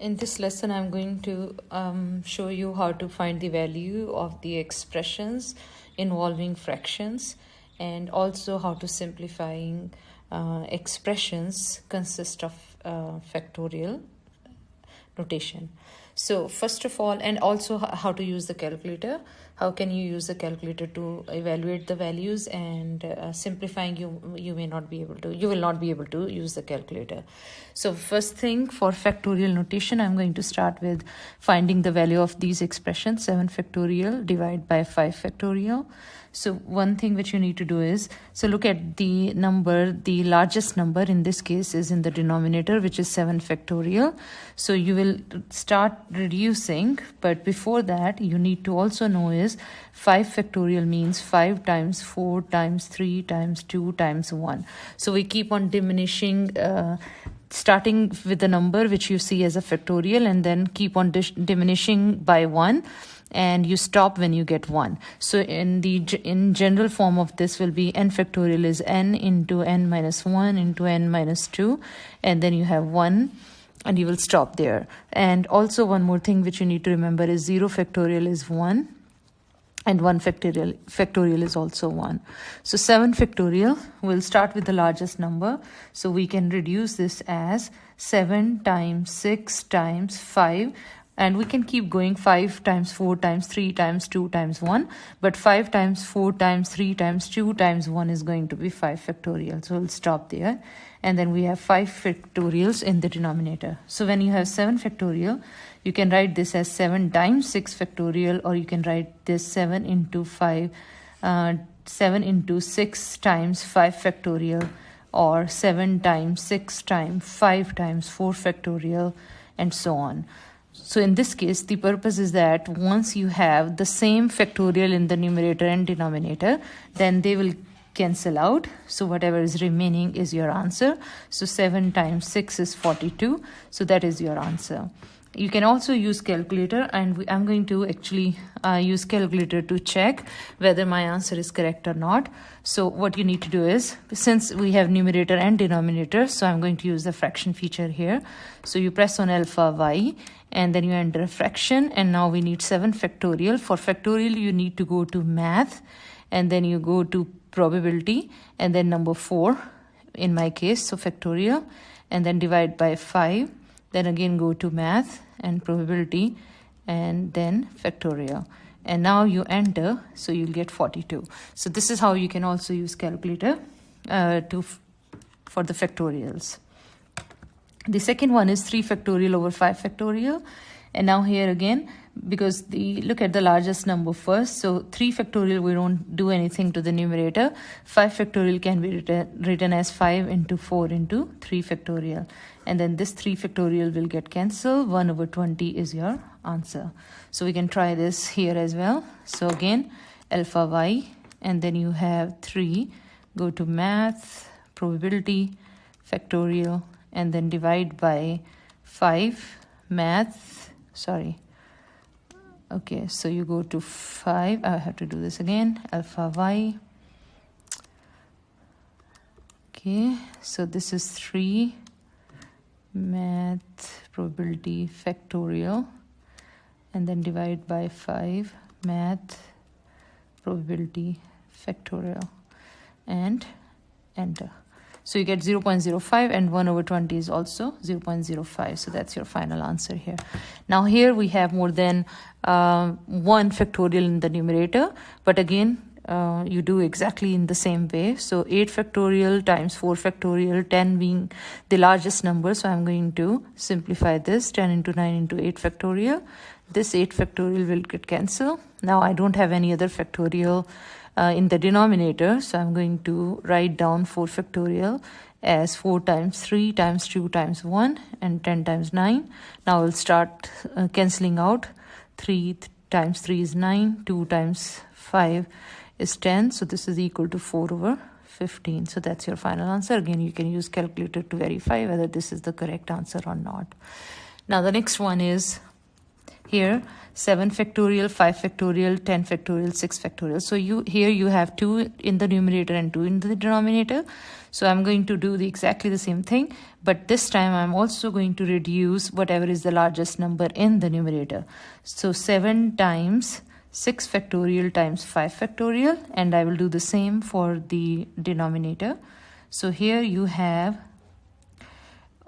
In this lesson, I'm going to show you how to find the value of the expressions involving fractions, and also how to simplifying expressions consist of factorial notation. So first of all, and also how to use the calculator. How can you use the calculator to evaluate the values, and simplifying you will not be able to use the calculator. So first thing, for factorial notation, I'm going to start with finding the value of these expressions. 7 factorial divided by 5 factorial. So one thing which you need to do is, so look at the number, the largest number in this case is in the denominator, which is 7 factorial. So you will start reducing, but before that you need to also know is 5 factorial means 5 times 4 times 3 times 2 times 1. So we keep on diminishing, starting with the number which you see as a factorial, and then keep on diminishing by 1, and you stop when you get 1. So in general form of this will be n factorial is n into n minus 1 into n minus 2, and then you have 1, and you will stop there. And also one more thing which you need to remember is 0 factorial is 1, and 1 factorial is also 1. So 7 factorial, will start with the largest number, so we can reduce this as 7 times 6 times 5, and we can keep going 5 times 4 times 3 times 2 times 1, but 5 times 4 times 3 times 2 times 1 is going to be 5 factorial. So we'll stop there, and then we have 5 factorials in the denominator. So when you have 7 factorial, you can write this as 7 times 6 factorial, or you can write this 7 into 6 times 5 factorial, or 7 times 6 times 5 times 4 factorial, and so on. So in this case, the purpose is that once you have the same factorial in the numerator and denominator, then they will cancel out. So whatever is remaining is your answer. So 7 times 6 is 42. So that is your answer. You can also use calculator, and I'm going to actually use calculator to check whether my answer is correct or not. So what you need to do is, since we have numerator and denominator, so I'm going to use the fraction feature here. So you press on alpha y, and then you enter a fraction, and now we need 7 factorial. For factorial, you need to go to math, and then you go to probability, and then number 4 in my case, so factorial, and then divide by 5. Then again go to math and probability, and then factorial. And now you enter, so you'll get 42. So this is how you can also use calculator for the factorials. The second one is 3 factorial over 5 factorial. And now here again, because look at the largest number first. So 3 factorial, we don't do anything to the numerator. 5 factorial can be written as 5 into 4 into 3 factorial. And then this 3 factorial will get cancelled. 1 over 20 is your answer. So we can try this here as well. So again, alpha y, and then you have 3. Go to math, probability, factorial, and then divide by 5, math, sorry. Okay, so you go to 5. I have to do this again. Alpha y. Okay, so this is 3, math, probability, factorial, and then divide by 5, math, probability, factorial, and enter. So you get 0.05, and 1 over 20 is also 0.05. So that's your final answer here. Now here we have more than 1 factorial in the numerator, but again, you do exactly in the same way. So 8 factorial times 4 factorial, 10 being the largest number. So I'm going to simplify this, 10 into 9 into 8 factorial. This 8 factorial will get cancelled. Now I don't have any other factorial in the denominator, so I'm going to write down 4 factorial as 4 times 3 times 2 times 1, and 10 times 9. Now we'll start cancelling out. 3 times 3 is 9, 2 times 5 is 10, so this is equal to 4 over 15. So that's your final answer. Again, you can use calculator to verify whether this is the correct answer or not. Now the next one is, here 7 factorial, 5 factorial, 10 factorial, 6 factorial. So here you have 2 in the numerator and 2 in the denominator. So I'm going to do exactly the same thing, but this time I'm also going to reduce whatever is the largest number in the numerator. So 7 times 6 factorial times 5 factorial, and I will do the same for the denominator. So here you have,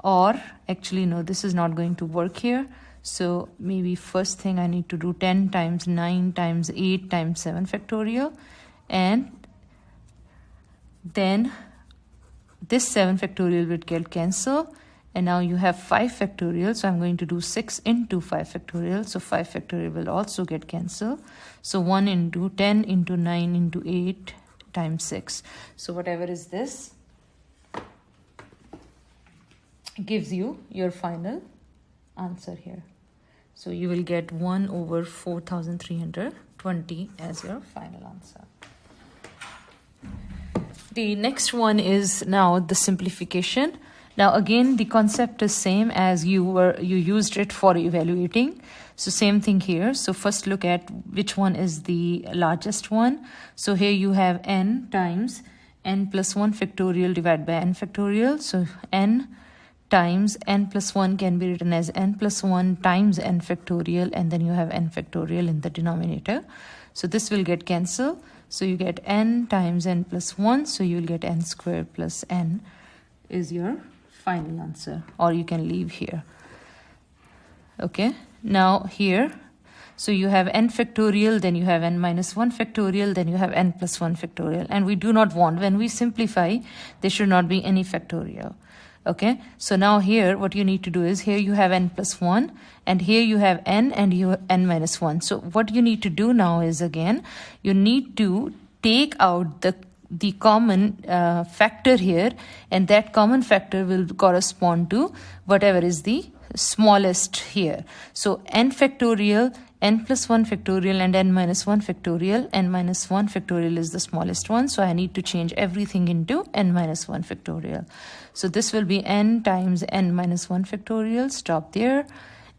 or actually no, this is not going to work here. So maybe first thing I need to do 10 times 9 times 8 times 7 factorial, and then this 7 factorial will get cancelled, and now you have 5 factorial. So I'm going to do 6 into 5 factorial. So 5 factorial will also get cancelled. So 1 into 10 into 9 into 8 times 6. So whatever is this gives you your final answer here. So you will get 1 over 4,320 as your final answer. The next one is now the simplification. Now again, the concept is same as you used it for evaluating. So same thing here. So first look at which one is the largest one. So here you have n times n plus 1 factorial divided by n factorial. So n times n plus 1 can be written as n plus 1 times n factorial, and then you have n factorial in the denominator. So this will get cancelled. So you get n times n plus 1, so you will get n squared plus n is your final answer, or you can leave here. Okay, now here, so you have n factorial, then you have n minus 1 factorial, then you have n plus 1 factorial, and we do not want, when we simplify, there should not be any factorial. Okay, so now here what you need to do is, here you have n plus 1, and here you have n and you have n minus 1. So what you need to do now is, again, you need to take out the common factor here, and that common factor will correspond to whatever is the smallest here. So n factorial, n plus 1 factorial, and n minus 1 factorial. N minus 1 factorial is the smallest one, so I need to change everything into n minus 1 factorial. So this will be n times n minus 1 factorial, stop there.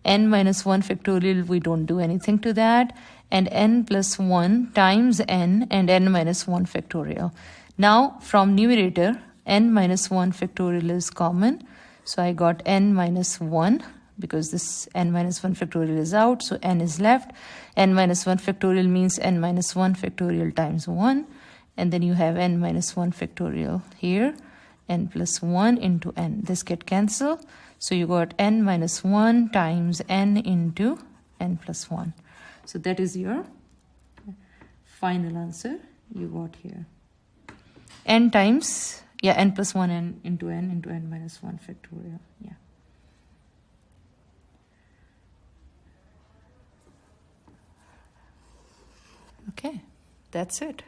N minus 1 factorial, we don't do anything to that. And n plus 1 times n and n minus 1 factorial. Now from numerator, n minus 1 factorial is common. So I got n minus 1, because this n minus 1 factorial is out, so n is left. N minus 1 factorial means n minus 1 factorial times 1. And then you have n minus 1 factorial here, n plus 1 into n. This get cancelled. So you got n minus 1 times n into n plus 1. So that is your final answer you got here. N times, yeah, n plus 1 n into n minus 1 factorial. Yeah. Okay, that's it.